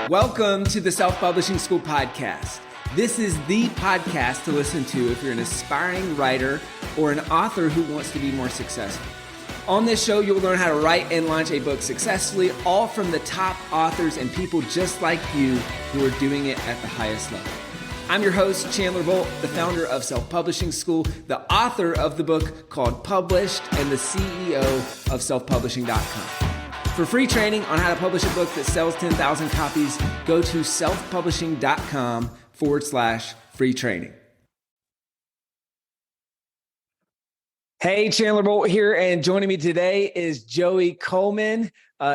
Welcome to the Self-Publishing School podcast. This is the podcast to listen to if you're an aspiring writer or an author who wants to be more successful. On this show, you'll learn how to write and launch a book successfully, all from the top authors and people just like you who are doing it at the highest level. I'm your host, Chandler Bolt, the founder of Self-Publishing School, the author of the book called Published, and the CEO of selfpublishing.com. For free training on how to publish a book that sells 10,000 copies, go to selfpublishing.com/free training. Hey, Chandler Bolt here, and joining me today is Joey Coleman.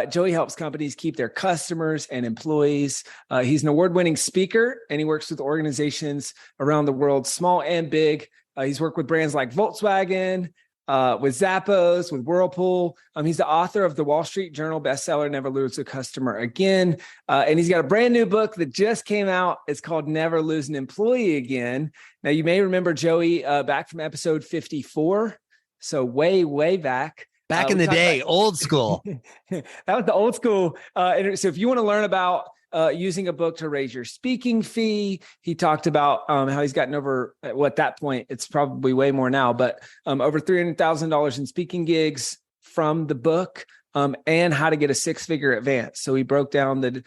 Joey helps companies keep their customers and employees. He's an award-winning speaker, and he works with organizations around the world, small and big. He's worked with brands like Volkswagen, with Zappos, with Whirlpool. He's the author of the Wall Street Journal bestseller, Never Lose a Customer Again. And he's got a brand new book that just came out. It's called Never Lose an Employee Again. Now, you may remember Joey back from episode 54. So way back. Back in the day, old school. That was the old school. So if you want to learn about using a book to raise your speaking fee, he talked about how he's gotten over, well, at that point, it's probably way more now, but over $300,000 in speaking gigs from the book, and how to get a six-figure advance. So he broke down the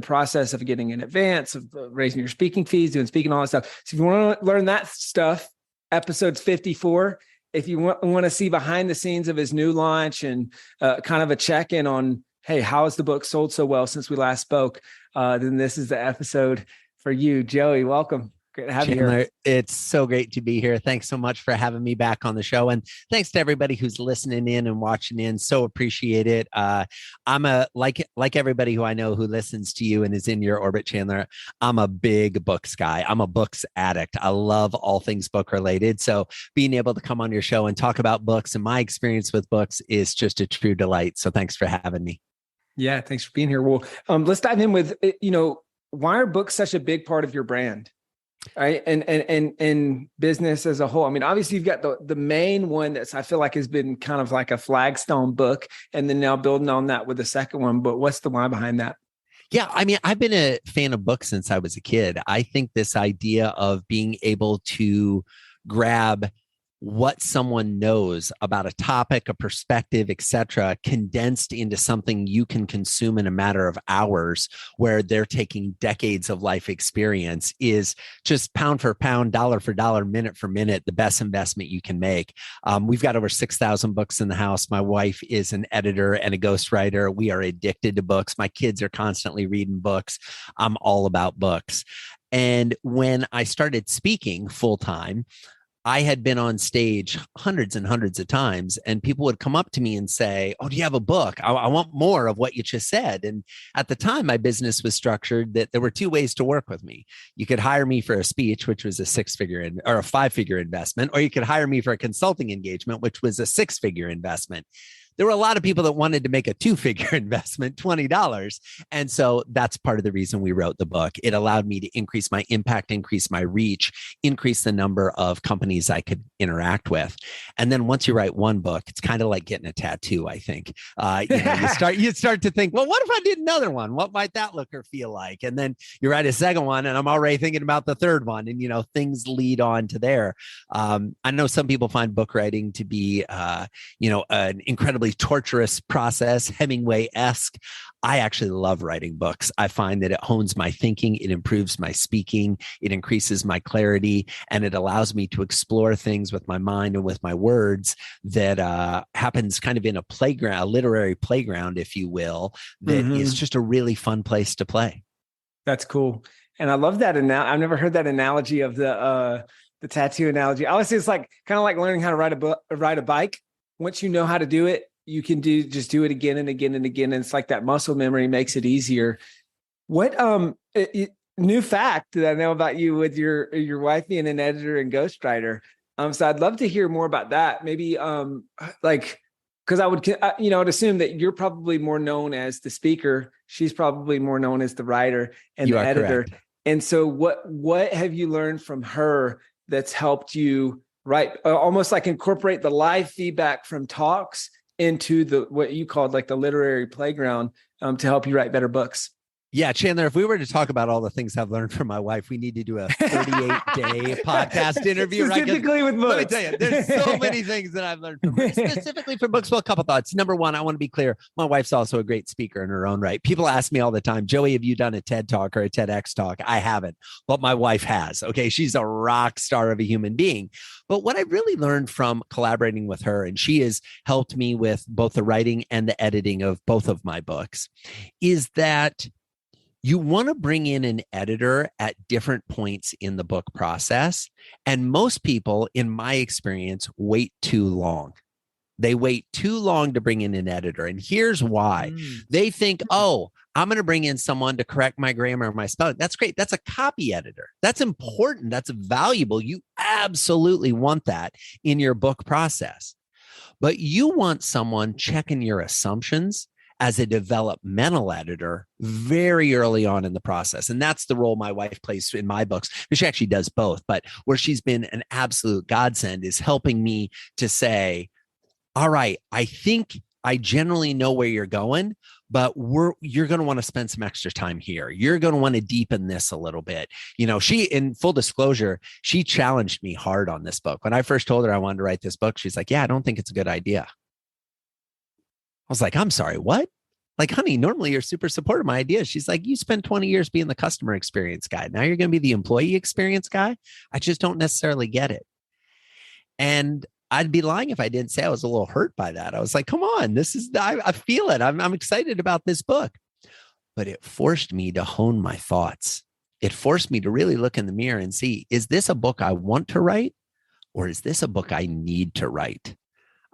process of getting an advance, of raising your speaking fees, doing speaking, all that stuff. So if you want to learn that stuff, episode's 54. If you want to see behind the scenes of his new launch and kind of a check-in on, hey, how has the book sold so well since we last spoke, then this is the episode for you. Joey, welcome. Great to have you here. It's so great to be here. Thanks so much for having me back on the show. And thanks to everybody who's listening in and watching in. So appreciate it. I'm like everybody who I know who listens to you and is in your orbit, Chandler, I'm a big books guy. I'm a books addict. I love all things book related. So being able to come on your show and talk about books and my experience with books is just a true delight. So thanks for having me. Yeah, thanks for being here. Well, let's dive in with, why are books such a big part of your brand? Right. And business as a whole. I mean, obviously you've got the main one that's, I feel like, has been kind of like a flagstone book, and then now building on that with the second one. But what's the why behind that? Yeah, I mean, I've been a fan of books since I was a kid. I think this idea of being able to grab what someone knows about a topic, a perspective, etc., condensed into something you can consume in a matter of hours, where they're taking decades of life experience, is just pound for pound, dollar for dollar, minute for minute, the best investment you can make. We've got over 6,000 books in the house. My wife is an editor and a ghostwriter. We are addicted to books. My kids are constantly reading books. I'm all about books. And when I started speaking full time, I had been on stage hundreds and hundreds of times, and people would come up to me and say, "Oh, do you have a book? I want more of what you just said." And at the time, my business was structured that there were two ways to work with me. You could hire me for a speech, which was a six-figure or a five-figure investment, or you could hire me for a consulting engagement, which was a six-figure investment. There were a lot of people that wanted to make a two-figure investment, $20. And so that's part of the reason we wrote the book. It allowed me to increase my impact, increase my reach, increase the number of companies I could interact with. And then once you write one book, it's kind of like getting a tattoo, I think. You start to think, well, what if I did another one? What might that look or feel like? And then you write a second one, and I'm already thinking about the third one. And, things lead on to there. I know some people find book writing to be, an incredibly torturous process, Hemingway-esque. I actually love writing books. I find that it hones my thinking, it improves my speaking, it increases my clarity, and it allows me to explore things with my mind and with my words that happens kind of in a playground, a literary playground, if you will, that is just a really fun place to play. That's cool. And I love that. I've never heard that analogy of the tattoo analogy. I always say it's like kind of like learning how to ride a bike. Once you know how to do it, you can just do it again and again and again. And it's like that muscle memory makes it easier. What new fact that I know about you with your wife being an editor and ghostwriter? So I'd love to hear more about that. Maybe because I would assume that you're probably more known as the speaker. She's probably more known as the writer and the editor. Correct. And so what have you learned from her that's helped you write, almost like incorporate the live feedback from talks into what you called like the literary playground to help you write better books? Yeah, Chandler, if we were to talk about all the things I've learned from my wife, we need to do a 38-day podcast interview, right? Specifically with books. Let me tell you, there's so many things that I've learned from her, specifically from books. Well, a couple thoughts. Number one, I want to be clear. My wife's also a great speaker in her own right. People ask me all the time, Joey, have you done a TED Talk or a TEDx talk? I haven't, but my wife has. Okay. She's a rock star of a human being. But what I really learned from collaborating with her, and she has helped me with both the writing and the editing of both of my books, is that you want to bring in an editor at different points in the book process. And most people, in my experience, wait too long. They wait too long to bring in an editor. And here's why. They think, oh, I'm going to bring in someone to correct my grammar or my spelling. That's great. That's a copy editor. That's important. That's valuable. You absolutely want that in your book process. But you want someone checking your assumptions as a developmental editor very early on in the process. And that's the role my wife plays in my books. She actually does both, but where she's been an absolute godsend is helping me to say, all right, I think I generally know where you're going, but you're going to want to spend some extra time here. You're going to want to deepen this a little bit. You know, she, in full disclosure, she challenged me hard on this book. When I first told her I wanted to write this book, she's like, yeah, I don't think it's a good idea. I was like, I'm sorry, what? Like, honey, normally you're super supportive of my ideas. She's like, you spent 20 years being the customer experience guy. Now you're going to be the employee experience guy. I just don't necessarily get it. And I'd be lying if I didn't say I was a little hurt by that. I was like, come on, I feel it. I'm excited about this book. But it forced me to hone my thoughts. It forced me to really look in the mirror and see, is this a book I want to write, or is this a book I need to write?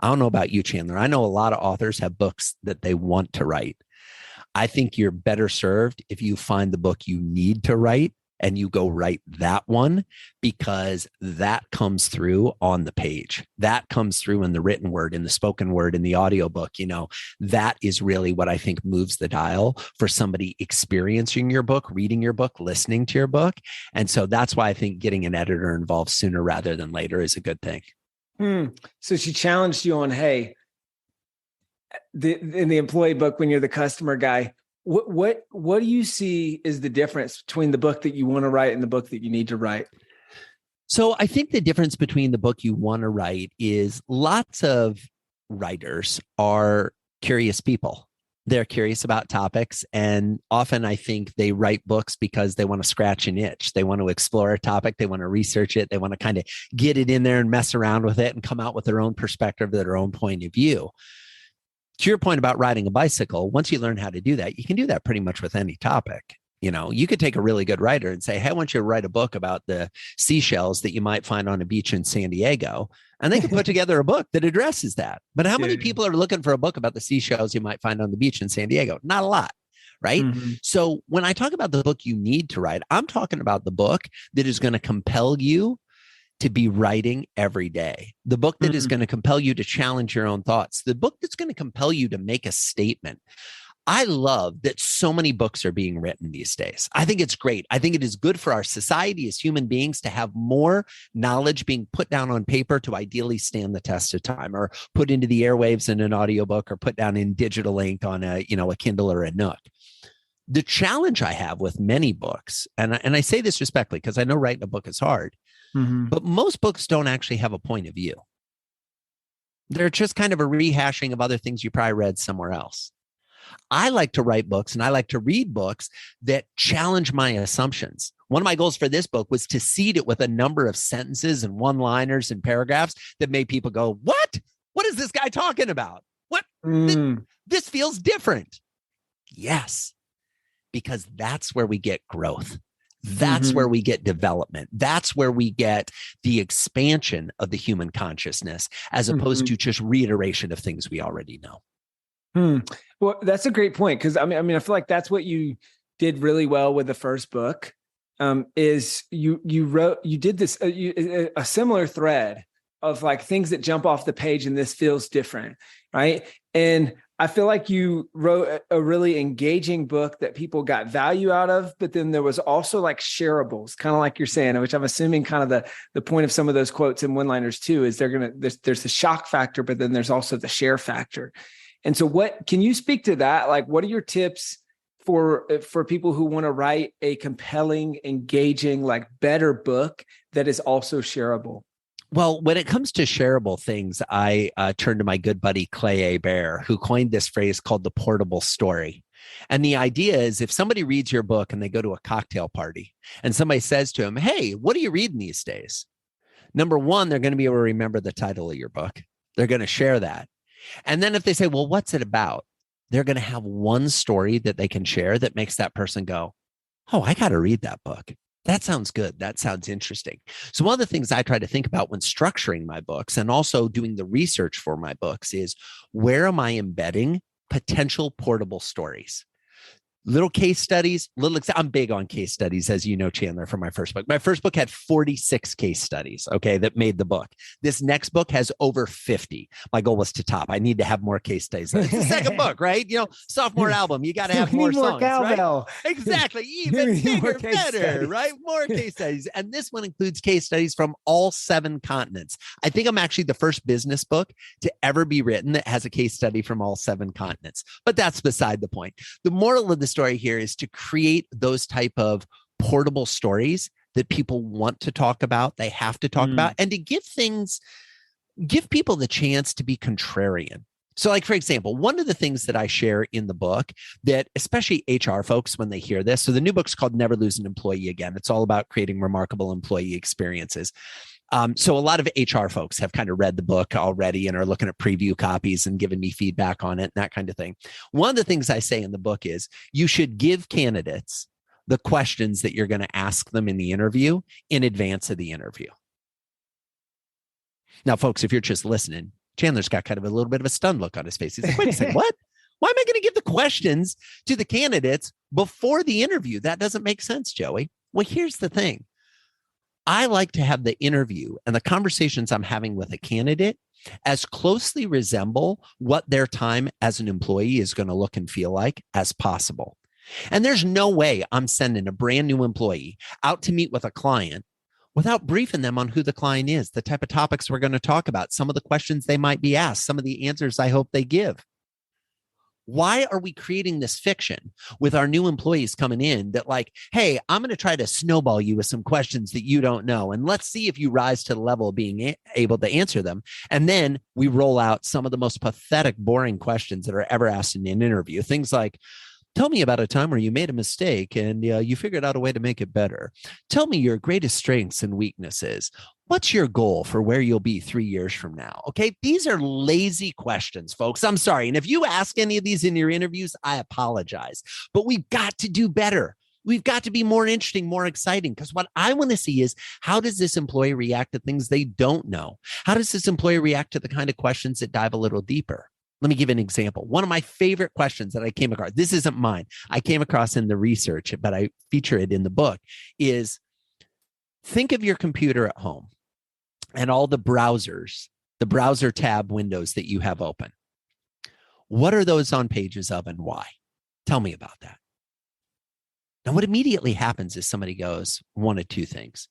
I don't know about you, Chandler. I know a lot of authors have books that they want to write. I think you're better served if you find the book you need to write and you go write that one, because that comes through on the page. That comes through in the written word, in the spoken word, in the audiobook. You know, that is really what I think moves the dial for somebody experiencing your book, reading your book, listening to your book. And so that's why I think getting an editor involved sooner rather than later is a good thing. So she challenged you on, hey, in the employee book, when you're the customer guy, what do you see is the difference between the book that you want to write and the book that you need to write? So I think the difference between the book you want to write is lots of writers are curious people. They're curious about topics. And often I think they write books because they want to scratch an itch. They want to explore a topic. They want to research it. They want to kind of get it in there and mess around with it and come out with their own perspective, their own point of view. To your point about riding a bicycle, once you learn how to do that, you can do that pretty much with any topic. You know, you could take a really good writer and say, hey, I want you to write a book about the seashells that you might find on a beach in San Diego. And they can put together a book that addresses that. But how many people are looking for a book about the seashells you might find on the beach in San Diego? Not a lot, right? Mm-hmm. So when I talk about the book you need to write, I'm talking about the book that is going to compel you to be writing every day. The book that is going to compel you to challenge your own thoughts. The book that's going to compel you to make a statement. I love that so many books are being written these days. I think it's great. I think it is good for our society as human beings to have more knowledge being put down on paper to ideally stand the test of time, or put into the airwaves in an audiobook, or put down in digital ink on a Kindle or a Nook. The challenge I have with many books, and I say this respectfully because I know writing a book is hard, but most books don't actually have a point of view. They're just kind of a rehashing of other things you probably read somewhere else. I like to write books and I like to read books that challenge my assumptions. One of my goals for this book was to seed it with a number of sentences and one-liners and paragraphs that made people go, what? What is this guy talking about? What? This feels different. Yes, because that's where we get growth. That's where we get development. That's where we get the expansion of the human consciousness, as opposed to just reiteration of things we already know. Well, that's a great point, because I mean, I feel like that's what you did really well with the first book. Is you did this a similar thread of like things that jump off the page, and this feels different, right? And I feel like you wrote a really engaging book that people got value out of, but then there was also like shareables, kind of like you're saying, which I'm assuming kind of the point of some of those quotes and one-liners too, is there's the shock factor, but then there's also the share factor. And so can you speak to that? Like, what are your tips for people who want to write a compelling, engaging, like better book that is also shareable? Well, when it comes to shareable things, I turn to my good buddy Clay Hebert, who coined this phrase called the portable story. And the idea is if somebody reads your book and they go to a cocktail party and somebody says to him, "Hey, what are you reading these days?" Number one, they're going to be able to remember the title of your book. They're going to share that. And then if they say, "Well, what's it about?" They're going to have one story that they can share that makes that person go, "Oh, I got to read that book. That sounds good. That sounds interesting." So one of the things I try to think about when structuring my books and also doing the research for my books is, where am I embedding potential portable stories? Little case studies, I'm big on case studies, as you know, Chandler, from my first book. My first book had 46 case studies, okay, that made the book. This next book has over 50. My goal was to top. I need to have more case studies. It's the second book, right? Sophomore album, you got to have more songs, cowbell. Right? Exactly. Even bigger, better, right? More case studies. And this one includes case studies from all 7 continents. I think I'm actually the first business book to ever be written that has a case study from all 7 continents. But that's beside the point. The moral of the story here is to create those type of portable stories that people want to talk about, they have to talk about, and to give people the chance to be contrarian. So like, for example, one of the things that I share in the book that especially HR folks, when they hear this, so the new book's called Never Lose an Employee Again. It's all about creating remarkable employee experiences. So a lot of HR folks have kind of read the book already and are looking at preview copies and giving me feedback on it and that kind of thing. One of the things I say in the book is you should give candidates the questions that you're going to ask them in the interview in advance of the interview. Now, folks, if you're just listening, Chandler's got kind of a little bit of a stunned look on his face. He's like, wait a second, what? Why am I going to give the questions to the candidates before the interview? That doesn't make sense, Joey. Well, here's the thing. I like to have the interview and the conversations I'm having with a candidate as closely resemble what their time as an employee is going to look and feel like as possible. And there's no way I'm sending a brand new employee out to meet with a client without briefing them on who the client is, the type of topics we're going to talk about, some of the questions they might be asked, some of the answers I hope they give. Why are we creating this fiction with our new employees coming in that like, hey, I'm going to try to snowball you with some questions that you don't know, and let's see if you rise to the level of being able to answer them. And then we roll out some of the most pathetic, boring questions that are ever asked in an interview. Things like, tell me about a time where you made a mistake and you figured out a way to make it better. Tell me your greatest strengths and weaknesses. What's your goal for where you'll be 3 years from now? Okay, these are lazy questions, folks. I'm sorry. And if you ask any of these in your interviews, I apologize. But we've got to do better. We've got to be more interesting, more exciting, because what I want to see is, how does this employee react to things they don't know? How does this employee react to the kind of questions that dive a little deeper? Let me give an example. One of my favorite questions that I came across, this isn't mine, I came across in the research, but I feature it in the book, is think of your computer at home and all the browsers, the browser tab windows that you have open. What are those on pages of and why? Tell me about that. Now, what immediately happens is somebody goes, one of two things.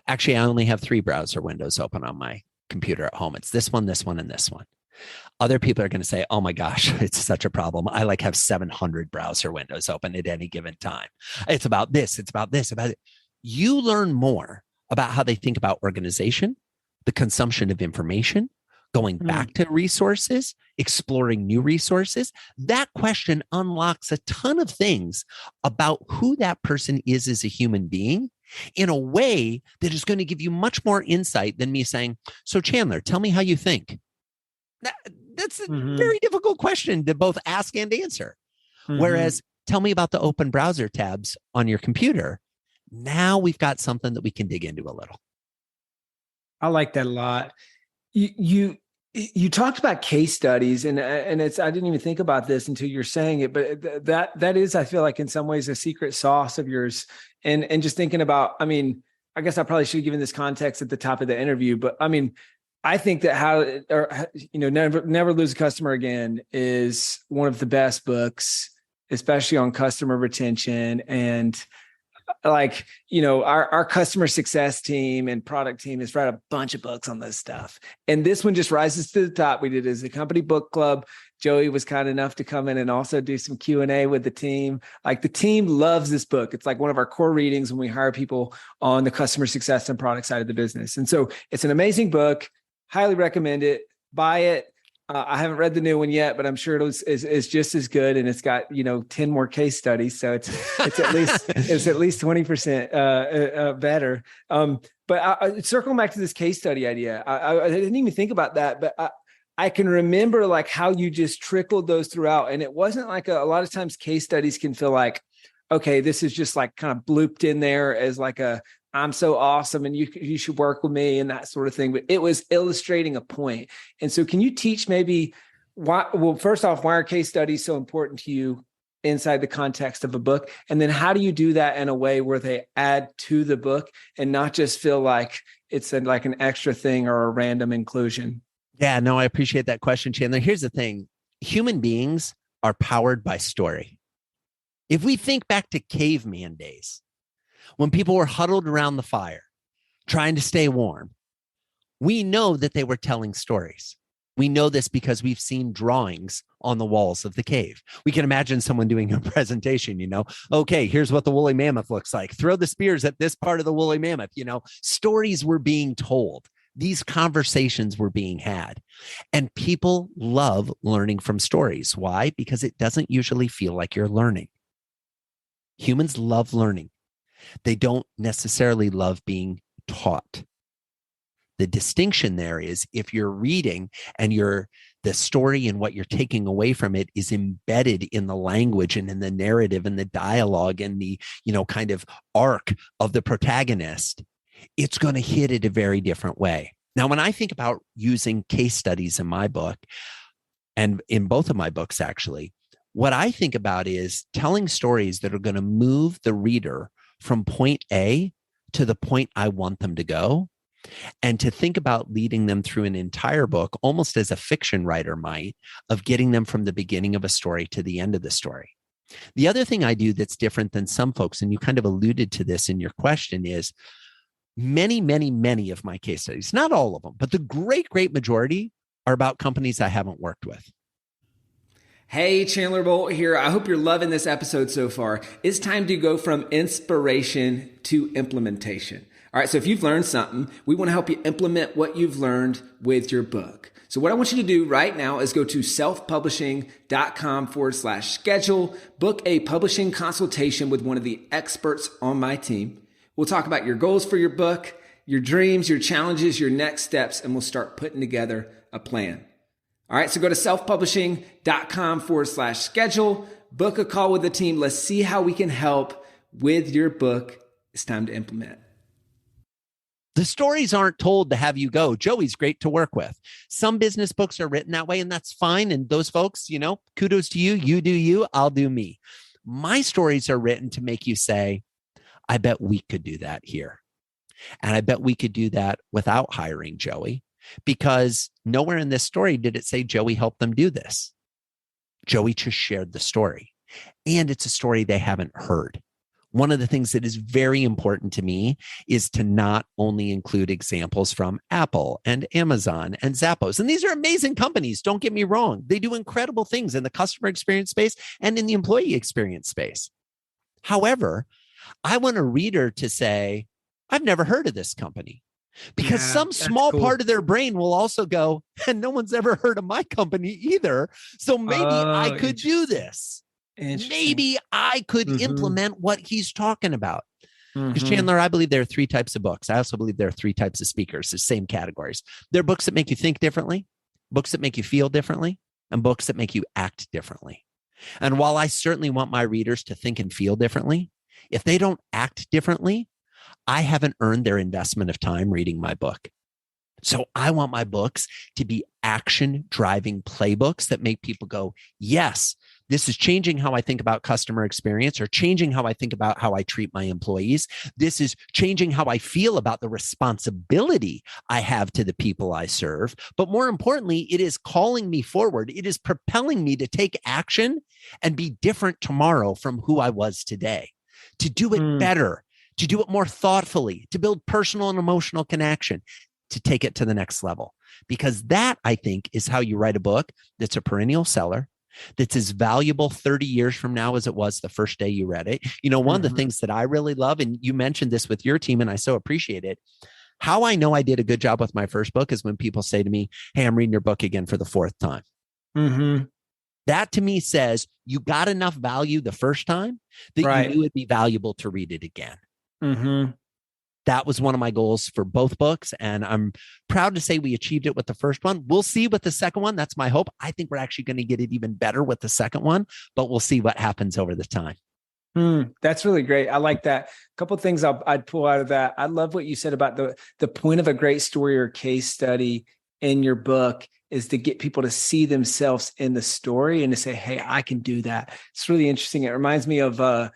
Actually, I only have 3 browser windows open on my computer at home. It's this one, and this one. Other people are going to say, oh my gosh, it's such a problem. I like have 700 browser windows open at any given time. It's about this, about it. You learn more about how they think about organization, the consumption of information, going back to resources, exploring new resources. That question unlocks a ton of things about who that person is as a human being in a way that is going to give you much more insight than me saying, so Chandler, tell me how you think. That's a very difficult question to both ask and answer. Whereas, tell me about the open browser tabs on your computer. Now we've got something that we can dig into a little. I like that a lot. You talked about case studies, and it's, I didn't even think about this until you're saying it, but that is, I feel like in some ways, a secret sauce of yours. And just thinking about, I mean, I guess I probably should have given this context at the top of the interview, but I mean, I think that Never Lose a Customer Again is one of the best books, especially on customer retention. And like, our customer success team and product team has read a bunch of books on this stuff. And this one just rises to the top. We did it as a company book club, Joey was kind enough to come in and also do some Q&A with the team. Like the team loves this book. It's like one of our core readings when we hire people on the customer success and product side of the business. And so it's an amazing book. Highly recommend it. Buy it. I haven't read the new one yet, but I'm sure it's just as good. And it's got, 10 more case studies. So it's at least, 20% better. But circling back to this case study idea, I didn't even think about that, but I can remember like how you just trickled those throughout. And it wasn't like a lot of times case studies can feel like, okay, this is just like kind of blooped in there as like I'm so awesome and you should work with me and that sort of thing. But it was illustrating a point. And so can you teach maybe first off, why are case studies so important to you inside the context of a book? And then how do you do that in a way where they add to the book and not just feel like it's like an extra thing or a random inclusion? Yeah, no, I appreciate that question, Chandler. Here's the thing. Human beings are powered by story. If we think back to caveman days, when people were huddled around the fire, trying to stay warm, we know that they were telling stories. We know this because we've seen drawings on the walls of the cave. We can imagine someone doing a presentation, okay, here's what the woolly mammoth looks like. Throw the spears at this part of the woolly mammoth. Stories were being told. These conversations were being had. And people love learning from stories. Why? Because it doesn't usually feel like you're learning. Humans love learning. They don't necessarily love being taught. The distinction there is if you're reading and the story and what you're taking away from it is embedded in the language and in the narrative and the dialogue and the, kind of arc of the protagonist, it's going to hit it a very different way. Now, when I think about using case studies in my book and in both of my books, actually, what I think about is telling stories that are going to move the reader from point A to the point I want them to go, and to think about leading them through an entire book, almost as a fiction writer might, of getting them from the beginning of a story to the end of the story. The other thing I do that's different than some folks, and you kind of alluded to this in your question, is many, many, many of my case studies, not all of them, but the great, great majority are about companies I haven't worked with. Hey, Chandler Bolt here. I hope you're loving this episode so far. It's time to go from inspiration to implementation. All right, so if you've learned something, we want to help you implement what you've learned with your book. So what I want you to do right now is go to selfpublishing.com/schedule, book a publishing consultation with one of the experts on my team. We'll talk about your goals for your book, your dreams, your challenges, your next steps, and we'll start putting together a plan. All right, so go to selfpublishing.com/schedule, book a call with the team. Let's see how we can help with your book. It's time to implement. The stories aren't told to have you go. Joey's great to work with. Some business books are written that way, and that's fine. And those folks, kudos to you. You do you, I'll do me. My stories are written to make you say, I bet we could do that here. And I bet we could do that without hiring Joey, because nowhere in this story did it say Joey helped them do this. Joey just shared the story. And it's a story they haven't heard. One of the things that is very important to me is to not only include examples from Apple and Amazon and Zappos. And these are amazing companies. Don't get me wrong. They do incredible things in the customer experience space and in the employee experience space. However, I want a reader to say, I've never heard of this company. Because some small part of their brain will also go, and no one's ever heard of my company either. So maybe I could do this. Maybe I could implement what he's talking about. Because Chandler, I believe there are three types of books. I also believe there are three types of speakers, the same categories. There are books that make you think differently, books that make you feel differently, and books that make you act differently. And while I certainly want my readers to think and feel differently, if they don't act differently, I haven't earned their investment of time reading my book. So I want my books to be action-driving playbooks that make people go, yes, this is changing how I think about customer experience, or changing how I think about how I treat my employees. This is changing how I feel about the responsibility I have to the people I serve. But more importantly, it is calling me forward. It is propelling me to take action and be different tomorrow from who I was today, to do it better, to do it more thoughtfully, to build personal and emotional connection, to take it to the next level. Because that, I think, is how you write a book that's a perennial seller, that's as valuable 30 years from now as it was the first day you read it. You know, one of the things that I really love, and you mentioned this with your team, and I so appreciate it. How I know I did a good job with my first book is when people say to me, hey, I'm reading your book again for the fourth time. That to me says you got enough value the first time that you knew it'd be valuable to read it again. That was one of my goals for both books. And I'm proud to say we achieved it with the first one. We'll see with the second one. That's my hope. I think we're actually going to get it even better with the second one, but we'll see what happens over the time. That's really great. I like that. A couple of things I'd pull out of that. I love what you said about the point of a great story or case study in your book is to get people to see themselves in the story and to say, hey, I can do that. It's really interesting. It reminds me of a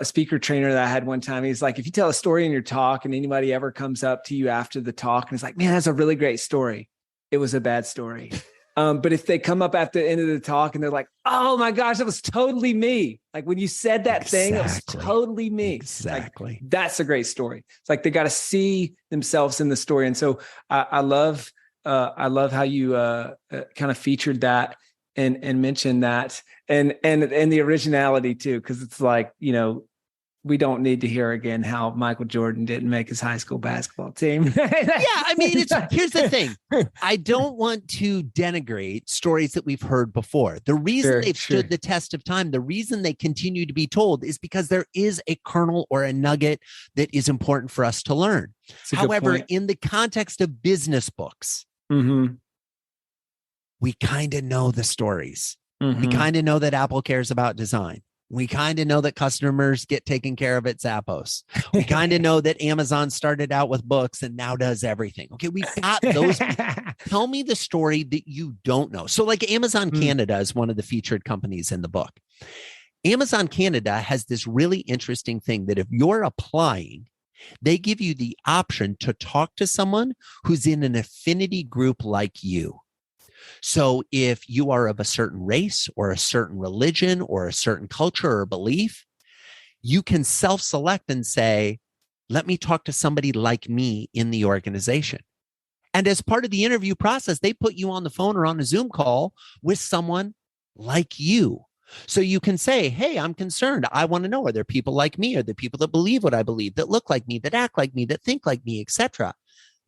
speaker trainer that I had one time. He's like, if you tell a story in your talk and anybody ever comes up to you after the talk and is like, man, that's a really great story, it was a bad story. But if they come up at the end of the talk and they're like, oh my gosh, that was totally me. Like when you said that thing, it was totally me. Exactly. Like, that's a great story. It's like they got to see themselves in the story. And so I love how you kind of featured that and mentioned that and the originality too, because it's like, you know, we don't need to hear again how Michael Jordan didn't make his high school basketball team. Yeah, I mean, here's the thing. I don't want to denigrate stories that we've heard before. The reason they've stood the test of time, the reason they continue to be told is because there is a kernel or a nugget that is important for us to learn. However, in the context of business books, we kind of know the stories. We kind of know that Apple cares about design. We kind of know that customers get taken care of at Zappos. We kind of know that Amazon started out with books and now does everything. Okay, we've got those. Tell me the story that you don't know. So like Amazon Canada is one of the featured companies in the book. Amazon Canada has this really interesting thing that if you're applying, they give you the option to talk to someone who's in an affinity group like you. So if you are of a certain race or a certain religion or a certain culture or belief, you can self-select and say, let me talk to somebody like me in the organization. And as part of the interview process, they put you on the phone or on a Zoom call with someone like you. So you can say, hey, I'm concerned. I want to know, are there people like me? Are there people that believe what I believe, that look like me, that act like me, that think like me, etc.?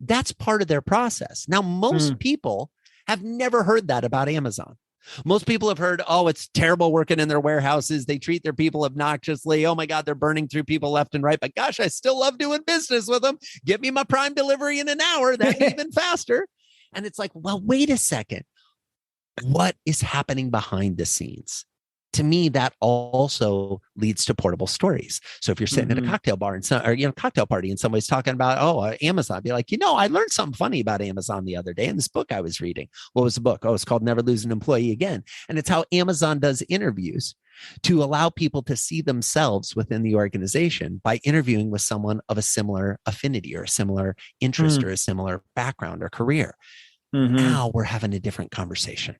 That's part of their process. Now, most people have never heard that about Amazon. Most people have heard, oh, it's terrible working in their warehouses. They treat their people obnoxiously. Oh my God, they're burning through people left and right. But gosh, I still love doing business with them. Give me my Prime delivery in an hour. That's even faster. And it's like, well, wait a second. What is happening behind the scenes? To me, that also leads to portable stories. So if you're sitting at a cocktail bar and cocktail party and somebody's talking about, Amazon, be like, I learned something funny about Amazon the other day in this book I was reading. What was the book? Oh, it's called Never Lose an Employee Again. And it's how Amazon does interviews to allow people to see themselves within the organization by interviewing with someone of a similar affinity or a similar interest or a similar background or career. Now we're having a different conversation.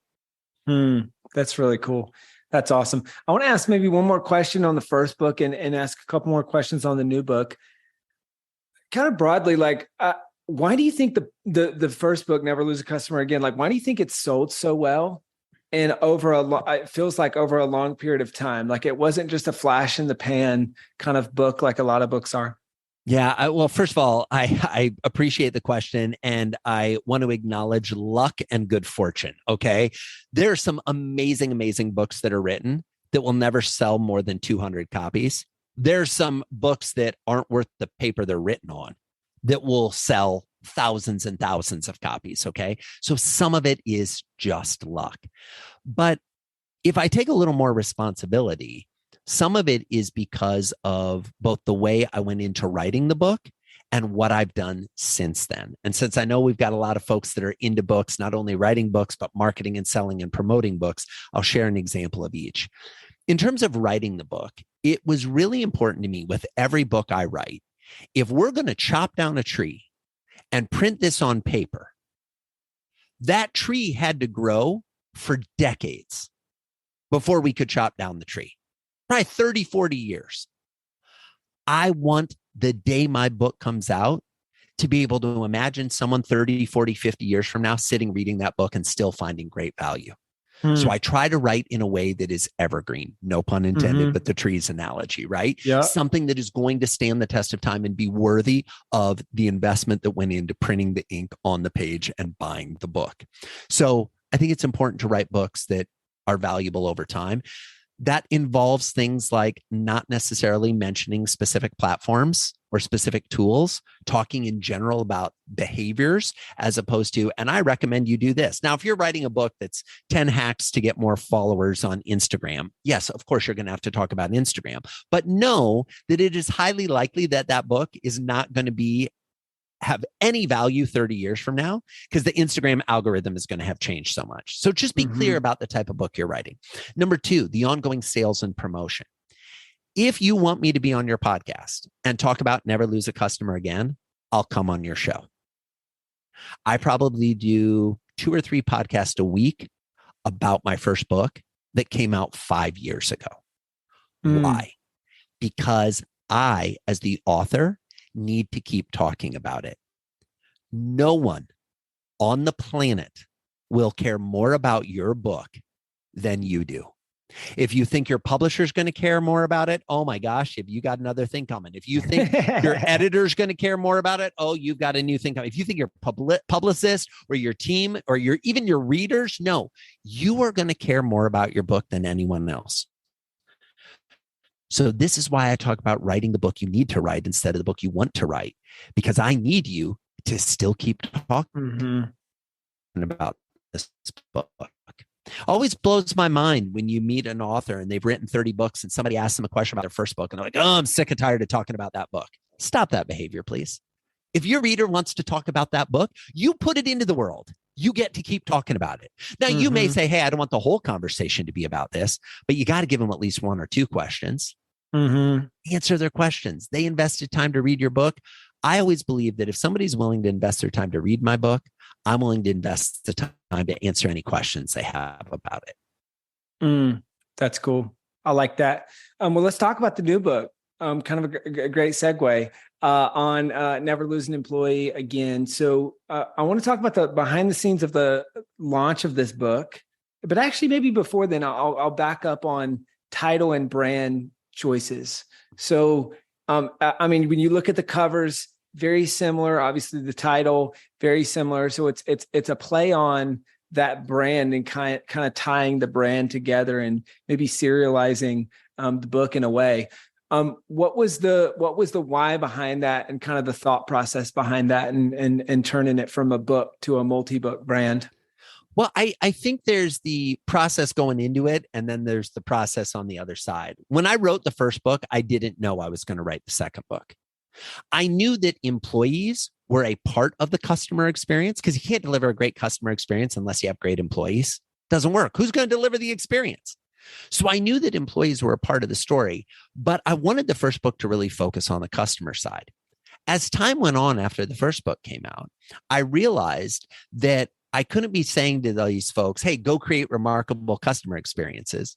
That's really cool. That's awesome. I want to ask maybe one more question on the first book and ask a couple more questions on the new book. Kind of broadly, like, why do you think the first book, Never Lose a Customer Again, like, why do you think it's sold so well? And it feels like over a long period of time, like it wasn't just a flash in the pan kind of book like a lot of books are. Yeah. Well, first of all, I appreciate the question and I want to acknowledge luck and good fortune. Okay. There are some amazing, amazing books that are written that will never sell more than 200 copies. There's some books that aren't worth the paper they're written on that will sell thousands and thousands of copies. Okay. So some of it is just luck. But if I take a little more responsibility, some of it is because of both the way I went into writing the book and what I've done since then. And since I know we've got a lot of folks that are into books, not only writing books, but marketing and selling and promoting books, I'll share an example of each. In terms of writing the book, it was really important to me with every book I write, if we're going to chop down a tree and print this on paper, that tree had to grow for decades before we could chop down the tree. Probably 30, 40 years. I want the day my book comes out to be able to imagine someone 30, 40, 50 years from now sitting reading that book and still finding great value. So I try to write in a way that is evergreen, no pun intended, but the trees analogy, right? Yeah. Something that is going to stand the test of time and be worthy of the investment that went into printing the ink on the page and buying the book. So I think it's important to write books that are valuable over time. That involves things like not necessarily mentioning specific platforms or specific tools, talking in general about behaviors as opposed to, and I recommend you do this. Now, if you're writing a book that's 10 hacks to get more followers on Instagram, yes, of course, you're going to have to talk about Instagram, but know that it is highly likely that that book is not going to have any value 30 years from now because the Instagram algorithm is going to have changed so much. So just be clear about the type of book you're writing. Number two, the ongoing sales and promotion. If you want me to be on your podcast and talk about never lose a customer again, I'll come on your show. I probably do 2 or 3 podcasts a week about my first book that came out 5 years ago. Why? Because I, as the author, need to keep talking about it. No one on the planet will care more about your book than you do. If you think your publisher's going to care more about it, oh my gosh, if you got another thing coming. If you think your editor's going to care more about it, oh, you've got a new thing coming. If you think your publicist or your team or even your readers, no, you are going to care more about your book than anyone else. So this is why I talk about writing the book you need to write instead of the book you want to write, because I need you to still keep talking about this book. Always blows my mind when you meet an author and they've written 30 books and somebody asks them a question about their first book and they're like, oh, I'm sick and tired of talking about that book. Stop that behavior, please. If your reader wants to talk about that book, you put it into the world. You get to keep talking about it. Now, you may say, hey, I don't want the whole conversation to be about this, but you got to give them at least 1 or 2 questions. Answer their questions. They invested time to read your book. I always believe that if somebody's willing to invest their time to read my book, I'm willing to invest the time to answer any questions they have about it. That's cool. I like that. Well, let's talk about the new book. Kind of a great segue on Never Lose an Employee again. So I want to talk about the behind the scenes of the launch of this book, but actually maybe before then, I'll back up on title and brand choices. So, I mean, when you look at the covers, very similar. Obviously, the title very similar. So it's a play on that brand and kind of tying the brand together and maybe serializing the book in a way. What was the why behind that and kind of the thought process behind that and turning it from a book to a multi-book brand? Well, I think there's the process going into it, and then there's the process on the other side. When I wrote the first book, I didn't know I was going to write the second book. I knew that employees were a part of the customer experience because you can't deliver a great customer experience unless you have great employees. Doesn't work. Who's going to deliver the experience? So I knew that employees were a part of the story, but I wanted the first book to really focus on the customer side. As time went on after the first book came out, I realized that I couldn't be saying to these folks, hey, go create remarkable customer experiences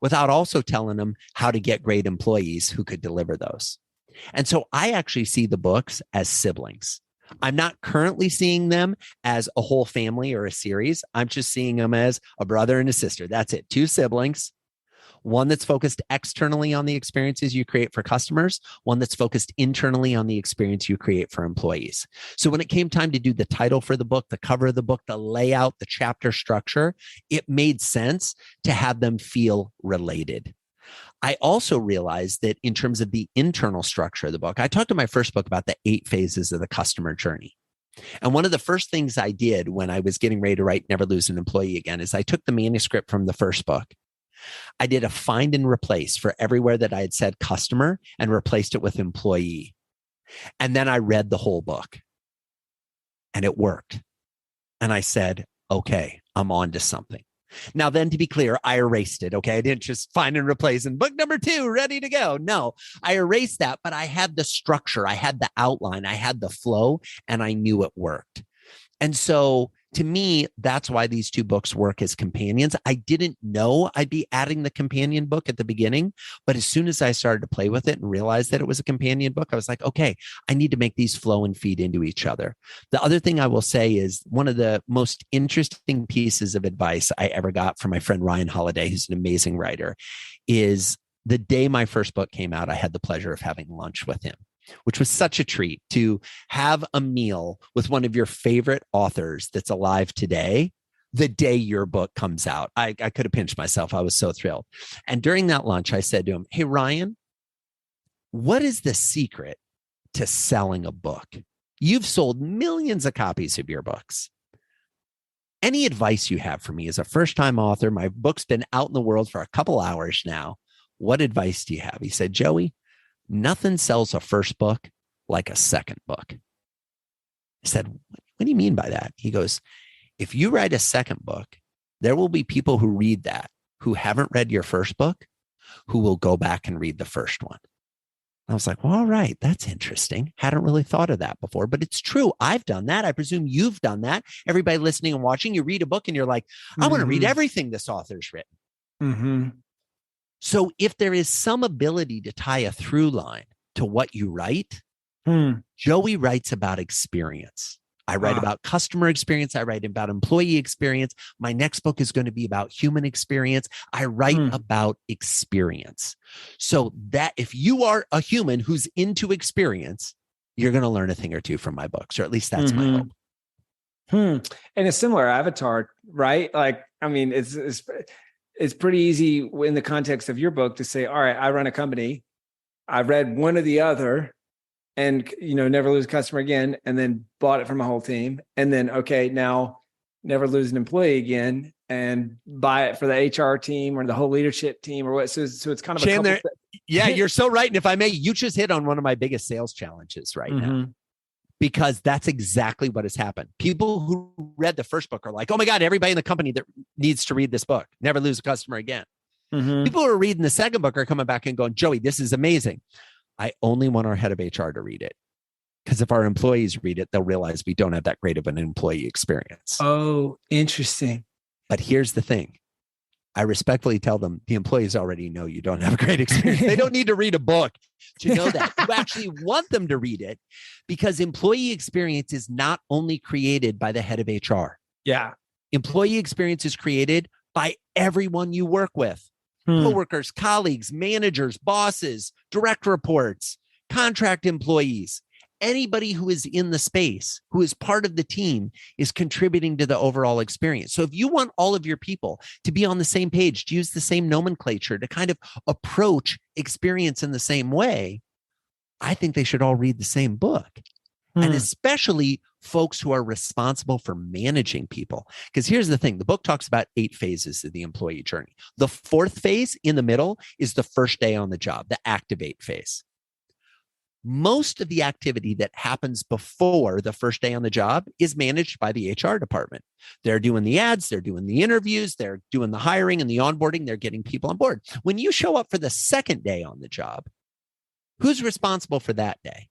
without also telling them how to get great employees who could deliver those. And so I actually see the books as siblings. I'm not currently seeing them as a whole family or a series. I'm just seeing them as a brother and a sister. That's it. 2 siblings. One that's focused externally on the experiences you create for customers, one that's focused internally on the experience you create for employees. So when it came time to do the title for the book, the cover of the book, the layout, the chapter structure, it made sense to have them feel related. I also realized that in terms of the internal structure of the book, I talked in my first book about the 8 phases of the customer journey. And one of the first things I did when I was getting ready to write Never Lose an Employee Again is I took the manuscript from the first book. I did a find and replace for everywhere that I had said customer and replaced it with employee. And then I read the whole book and it worked. And I said, okay, I'm on to something. Now, then to be clear, I erased it. Okay. I didn't just find and replace and book number 2 ready to go. No, I erased that, but I had the structure. I had the outline. I had the flow and I knew it worked. And so to me, that's why these two books work as companions. I didn't know I'd be adding the companion book at the beginning, but as soon as I started to play with it and realized that it was a companion book, I was like, okay, I need to make these flow and feed into each other. The other thing I will say is one of the most interesting pieces of advice I ever got from my friend Ryan Holiday, who's an amazing writer, is the day my first book came out, I had the pleasure of having lunch with him, which was such a treat to have a meal with one of your favorite authors that's alive today, the day your book comes out. I could have pinched myself. I was so thrilled. And during that lunch, I said to him, hey, Ryan, what is the secret to selling a book? You've sold millions of copies of your books. Any advice you have for me as a first-time author? My book's been out in the world for a couple hours now. What advice do you have? He said, Joey, nothing sells a first book like a second book. I said, what do you mean by that? He goes, if you write a second book, there will be people who read that who haven't read your first book, who will go back and read the first one. I was like, well, all right, that's interesting. Hadn't really thought of that before, but it's true. I've done that. I presume you've done that. Everybody listening and watching, you read a book and you're like, I want to read everything this author's written. Mm-hmm. So if there is some ability to tie a through line to what you write, Joey writes about experience. I write about customer experience. I write about employee experience. My next book is going to be about human experience. I write about experience. So that if you are a human who's into experience, you're going to learn a thing or two from my books, or at least that's my hope. And a similar avatar, right? Like, I mean, it's pretty easy in the context of your book to say, all right, I run a company. I read one or the other and, never lose a customer again, and then bought it from a whole team. And then, okay, now never lose an employee again and buy it for the HR team or the whole leadership team or what. So it's kind of Chandler, yeah, you're so right. And if I may, you just hit on one of my biggest sales challenges right now. Because that's exactly what has happened. People who read the first book are like, oh my God, everybody in the company that needs to read this book, never lose a customer again. People who are reading the second book are coming back and going, Joey, this is amazing. I only want our head of HR to read it. Because if our employees read it, they'll realize we don't have that great of an employee experience. Oh, interesting. But here's the thing. I respectfully tell them the employees already know you don't have a great experience. They don't need to read a book to know that. You actually want them to read it because employee experience is not only created by the head of HR. Yeah. Employee experience is created by everyone you work with. Coworkers, colleagues, managers, bosses, direct reports, contract employees. Anybody who is in the space, who is part of the team, is contributing to the overall experience. So if you want all of your people to be on the same page, to use the same nomenclature, to kind of approach experience in the same way, I think they should all read the same book. And especially folks who are responsible for managing people. Because here's the thing, the book talks about 8 phases of the employee journey. The 4th phase in the middle is the first day on the job, the activate phase. Most of the activity that happens before the first day on the job is managed by the HR department. They're doing the ads, they're doing the interviews, they're doing the hiring and the onboarding, they're getting people on board. When you show up for the second day on the job, who's responsible for that day?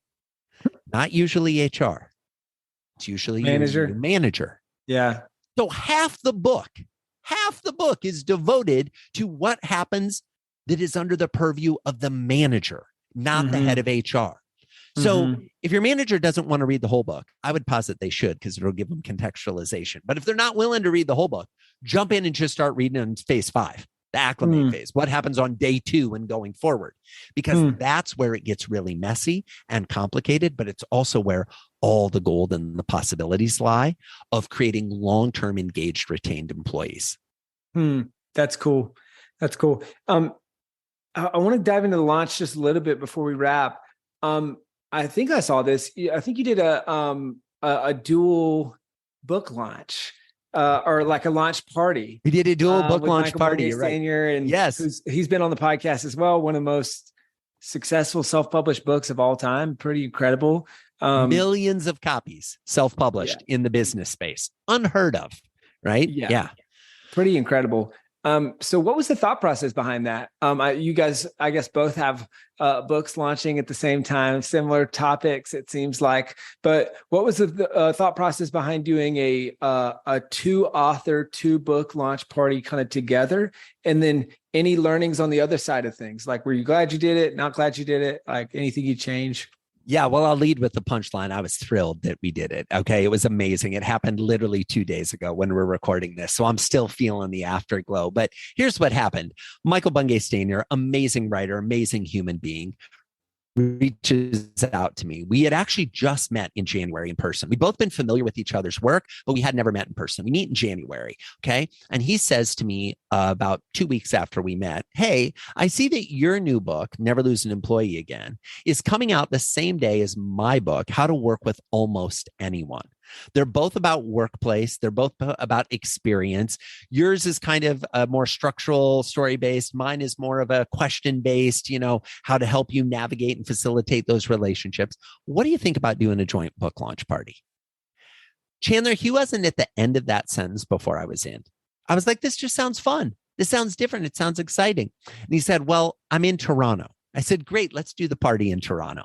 Not usually HR. It's usually your manager. Yeah. So half the book is devoted to what happens that is under the purview of the manager, not the head of HR. So if your manager doesn't want to read the whole book, I would posit they should, because it'll give them contextualization. But if they're not willing to read the whole book, jump in and just start reading on phase 5, the acclimate phase, what happens on day 2 and going forward, because that's where it gets really messy and complicated, but it's also where all the gold and the possibilities lie of creating long-term engaged, retained employees. That's cool. That's cool. I want to dive into the launch just a little bit before we wrap. I think I saw this. I think you did a dual book launch, or like a launch party. We did a dual book launch Michael party. You're right. And yes, he's been on the podcast as well. One of the most successful self-published books of all time. Pretty incredible. Millions of copies self-published in the business space. Unheard of, right? Yeah. Pretty incredible. So what was the thought process behind that? You guys, I guess, both have books launching at the same time, similar topics, it seems like. But what was the thought process behind doing a two author, two book launch party kind of together? And then any learnings on the other side of things? Like, were you glad you did it? Not glad you did it? Like anything you change? Yeah, well, I'll lead with the punchline. I was thrilled that we did it. Okay. It was amazing. It happened literally 2 days ago when we're recording this. So I'm still feeling the afterglow. But here's what happened. Michael Bungay Stanier, amazing writer, amazing human being, reaches out to me. We had actually just met in January in person. We'd both been familiar with each other's work, but we had never met in person. We meet in January. Okay. And he says to me about 2 weeks after we met, hey, I see that your new book, Never Lose an Employee Again, is coming out the same day as my book, How to Work with Almost Anyone. They're both about workplace. They're both about experience. Yours is kind of a more structural, story-based. Mine is more of a question-based, how to help you navigate and facilitate those relationships. What do you think about doing a joint book launch party? Chandler, he wasn't at the end of that sentence before I was in. I was like, this just sounds fun. This sounds different. It sounds exciting. And he said, well, I'm in Toronto. I said, great, let's do the party in Toronto.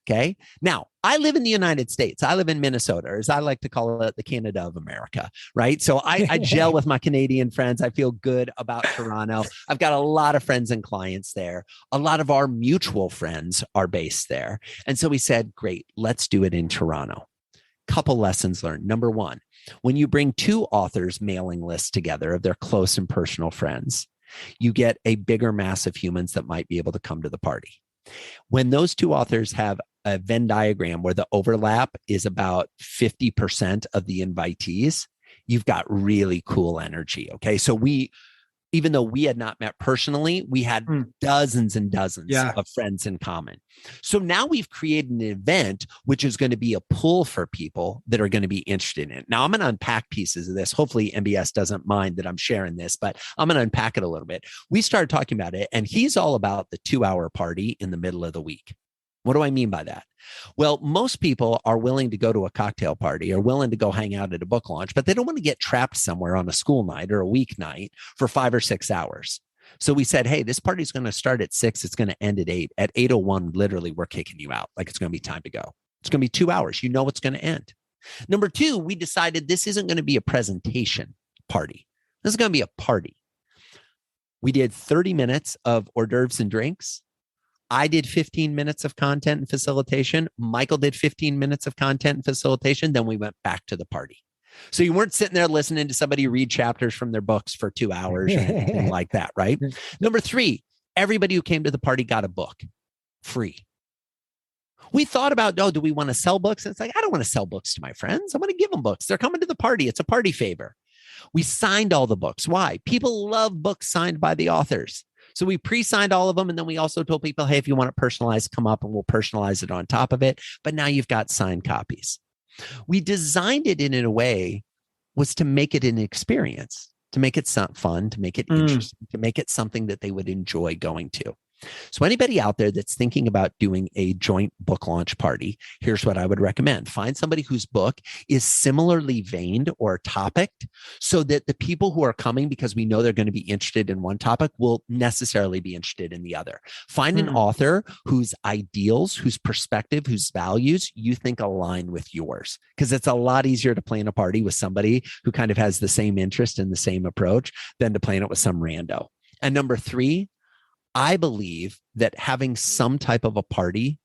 Okay. Now, I live in the United States. I live in Minnesota, or as I like to call it, the Canada of America, right? So I gel with my Canadian friends. I feel good about Toronto. I've got a lot of friends and clients there. A lot of our mutual friends are based there. And so we said, great, let's do it in Toronto. Couple lessons learned. Number one, when you bring two authors' mailing lists together of their close and personal friends, you get a bigger mass of humans that might be able to come to the party. When those two authors have a Venn diagram where the overlap is about 50% of the invitees, you've got really cool energy. Okay. So even though we had not met personally, we had dozens and dozens of friends in common. So now we've created an event, which is going to be a pull for people that are going to be interested in it. Now I'm going to unpack pieces of this. Hopefully MBS doesn't mind that I'm sharing this, but I'm going to unpack it a little bit. We started talking about it, and he's all about the 2-hour party in the middle of the week. What do I mean by that? Well, most people are willing to go to a cocktail party or willing to go hang out at a book launch, but they don't want to get trapped somewhere on a school night or a weeknight for 5 or 6 hours. So we said, hey, this party's going to start at 6. It's going to end at 8. At 8:01, literally, we're kicking you out. Like it's going to be time to go. It's going to be 2 hours. You know it's going to end. Number two, we decided this isn't going to be a presentation party. This is going to be a party. We did 30 minutes of hors d'oeuvres and drinks. I did 15 minutes of content and facilitation. Michael did 15 minutes of content and facilitation. Then we went back to the party. So you weren't sitting there listening to somebody read chapters from their books for 2 hours or anything like that, right? Number three, everybody who came to the party got a book free. We thought about, do we want to sell books? And it's like, I don't want to sell books to my friends. I want to give them books. They're coming to the party. It's a party favor. We signed all the books. Why? People love books signed by the authors. So we pre-signed all of them. And then we also told people, hey, if you want it personalized, come up and we'll personalize it on top of it. But now you've got signed copies. We designed it in a way was to make it an experience, to make it fun, to make it interesting, to make it something that they would enjoy going to. So anybody out there that's thinking about doing a joint book launch party, here's what I would recommend. Find somebody whose book is similarly veined or topicked so that the people who are coming, because we know they're going to be interested in one topic, will necessarily be interested in the other. Find an author whose ideals, whose perspective, whose values you think align with yours, because it's a lot easier to plan a party with somebody who kind of has the same interest and the same approach than to plan it with some rando. And number three, I believe that having some type of a party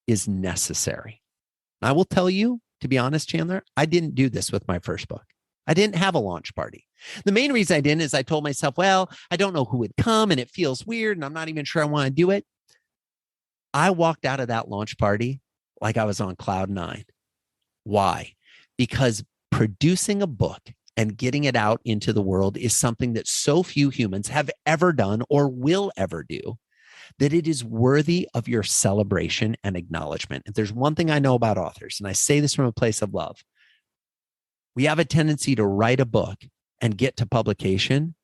is necessary. I will tell you, to be honest, Chandler, I didn't do this with my first book. I didn't have a launch party. The main reason I didn't is I told myself, well, I don't know who would come and it feels weird and I'm not even sure I want to do it. I walked out of that launch party like I was on cloud 9. Why? Because producing a book and getting it out into the world is something that so few humans have ever done or will ever do, that it is worthy of your celebration and acknowledgement. If there's one thing I know about authors, and I say this from a place of love, we have a tendency to write a book and get to publication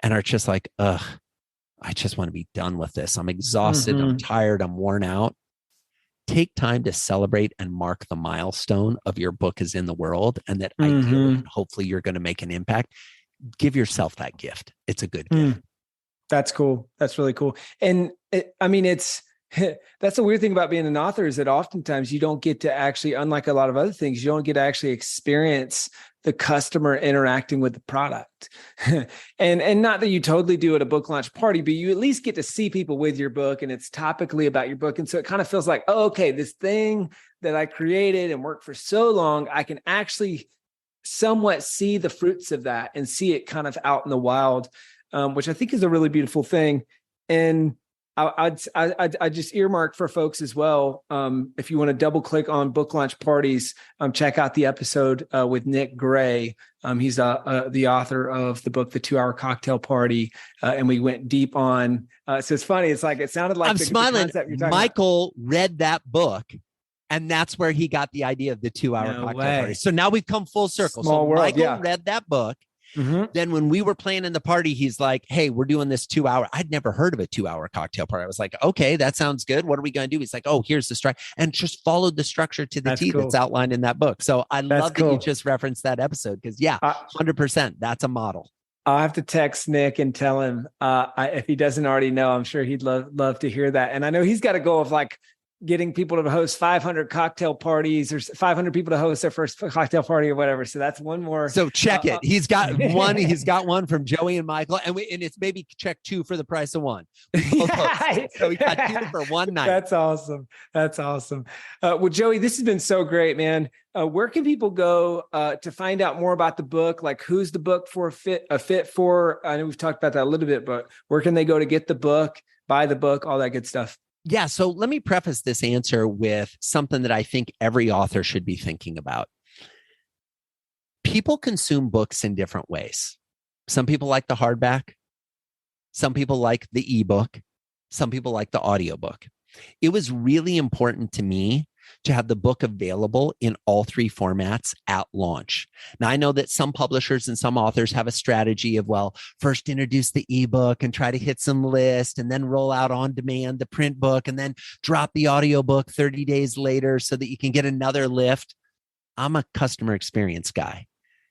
and are just like, ugh, I just want to be done with this. I'm exhausted. I'm tired. I'm worn out. Take time to celebrate and mark the milestone of your book is in the world and that ideally, hopefully you're going to make an impact. give yourself that gift. It's a good gift. That's cool. That's really cool. And it's that's the weird thing about being an author is that oftentimes you don't get to actually, unlike a lot of other things, you don't get to actually experience the customer interacting with the product. and not that you totally do at a book launch party, but you at least get to see people with your book and it's topically about your book. And so it kind of feels like, oh, okay, this thing that I created and worked for so long, I can actually somewhat see the fruits of that and see it kind of out in the wild, which I think is a really beautiful thing. And I just earmark for folks as well. If you want to double click on book launch parties, check out the episode with Nick Gray. He's the author of the book, The 2-Hour Cocktail Party. And we went deep on, so it's funny. It's like, it sounded like I'm smiling. Michael read that book. And that's where he got the idea of the 2-hour cocktail party. So now we've come full circle. Small world, Michael read that book. Then when we were planning the party, he's like, hey, we're doing this 2-hour. I'd never heard of a 2-hour cocktail party. I was like, okay, that sounds good. What are we going to do? He's like, oh, here's the structure, and just followed the structure to the T that's outlined in that book. So I love that you just referenced that episode because 100%, that's a model. I'll have to text Nick and tell him if he doesn't already know, I'm sure he'd love to hear that. And I know he's got a goal of like getting people to host 500 cocktail parties or 500 people to host their first cocktail party or whatever. So that's one more. So check it. He's got one. He's got one from Joey and Michael, and it's maybe check 2 for the price of 1. So we got 2 for one night. That's awesome. That's awesome. Well, Joey, this has been so great, man. Where can people go to find out more about the book? Like, who's the book for a fit for? I know we've talked about that a little bit, but where can they go to get the book, buy the book, all that good stuff? Yeah. So let me preface this answer with something that I think every author should be thinking about. People consume books in different ways. Some people like the hardback. Some people like the ebook. Some people like the audiobook. It was really important to me to have the book available in all 3 formats at launch. Now, I know that some publishers and some authors have a strategy of, well, first introduce the ebook and try to hit some list and then roll out on demand the print book and then drop the audiobook 30 days later so that you can get another lift. I'm a customer experience guy.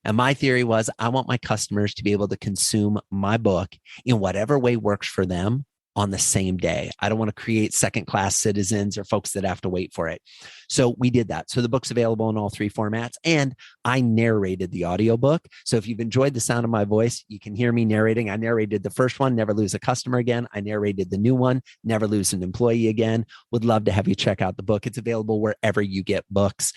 And my theory was I want my customers to be able to consume my book in whatever way works for them on the same day. I don't want to create second-class citizens or folks that have to wait for it. So we did that. So the book's available in all 3 formats, and I narrated the audiobook. So if you've enjoyed the sound of my voice, you can hear me narrating. I narrated the first one, Never Lose a Customer Again. I narrated the new one, Never Lose an Employee Again. Would love to have you check out the book. It's available wherever you get books.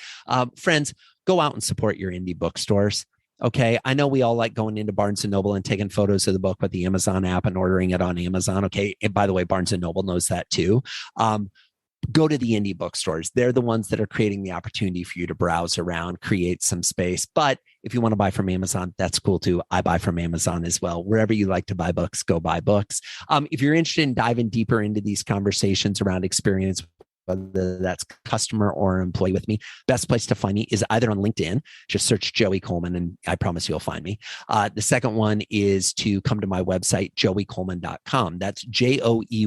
Friends, go out and support your indie bookstores. Okay. I know we all like going into Barnes & Noble and taking photos of the book with the Amazon app and ordering it on Amazon. Okay. And by the way, Barnes & Noble knows that too. Go to the indie bookstores. They're the ones that are creating the opportunity for you to browse around, create some space. But if you want to buy from Amazon, that's cool too. I buy from Amazon as well. Wherever you like to buy books, go buy books. If you're interested in diving deeper into these conversations around experience, whether that's customer or employee with me, best place to find me is either on LinkedIn, just search Joey Coleman, and I promise you'll find me. The second one is to come to my website, joeycoleman.com. That's Joey,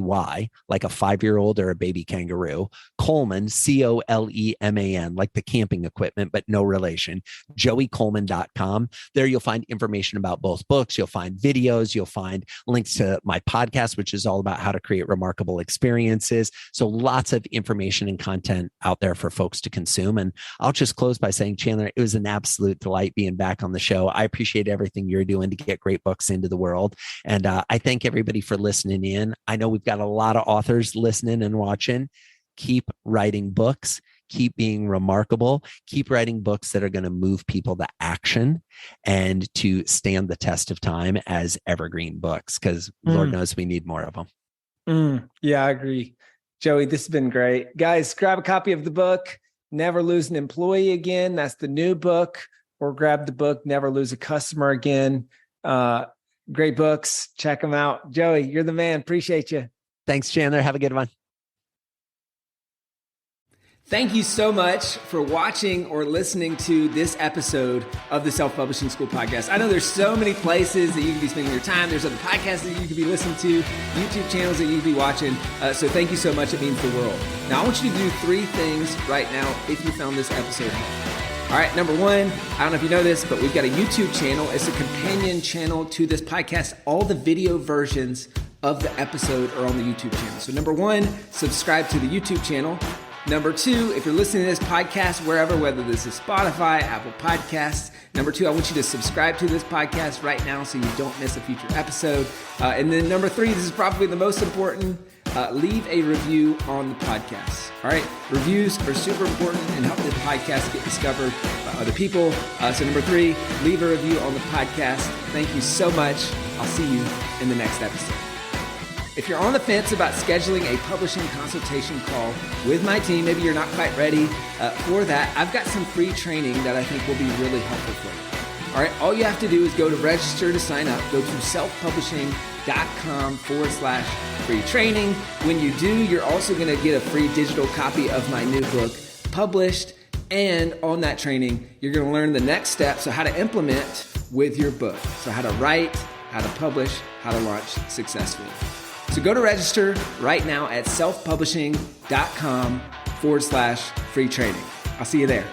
like a 5-year-old or a baby kangaroo, Coleman, Coleman, like the camping equipment, but no relation, joeycoleman.com. There you'll find information about both books. You'll find videos. You'll find links to my podcast, which is all about how to create remarkable experiences. So lots of information and content out there for folks to consume. And I'll just close by saying, Chandler, it was an absolute delight being back on the show. I appreciate everything you're doing to get great books into the world. And I thank everybody for listening in. I know we've got a lot of authors listening and watching. Keep writing books. Keep being remarkable. Keep writing books that are going to move people to action and to stand the test of time as evergreen books, because Lord knows we need more of them. Yeah, I agree. Joey, this has been great. Guys, grab a copy of the book, Never Lose an Employee Again. That's the new book. Or grab the book, Never Lose a Customer Again. Great books. Check them out. Joey, you're the man. Appreciate you. Thanks, Chandler. Have a good one. Thank you so much for watching or listening to this episode of the Self-Publishing School podcast. I know there's so many places that you can be spending your time. There's other podcasts that you could be listening to, YouTube channels that you could be watching. So thank you so much. It means the world. Now, I want you to do 3 things right now if you found this episode helpful. All right, number one, I don't know if you know this, but we've got a YouTube channel. It's a companion channel to this podcast. All the video versions of the episode are on the YouTube channel. So number one, subscribe to the YouTube channel. Number two, if you're listening to this podcast wherever, whether this is Spotify, Apple Podcasts, number two, I want you to subscribe to this podcast right now so you don't miss a future episode. And then number three, this is probably the most important, leave a review on the podcast. All right, reviews are super important and help the podcast get discovered by other people. So number three, leave a review on the podcast. Thank you so much. I'll see you in the next episode. If you're on the fence about scheduling a publishing consultation call with my team, maybe you're not quite ready for that, I've got some free training that I think will be really helpful for you. All right, all you have to do is go to register to sign up. Go to selfpublishing.com/free training. When you do, you're also going to get a free digital copy of my new book published. And on that training, you're going to learn the next steps, so how to implement with your book. So how to write, how to publish, how to launch successfully. So go to register right now at selfpublishing.com/free training. I'll see you there.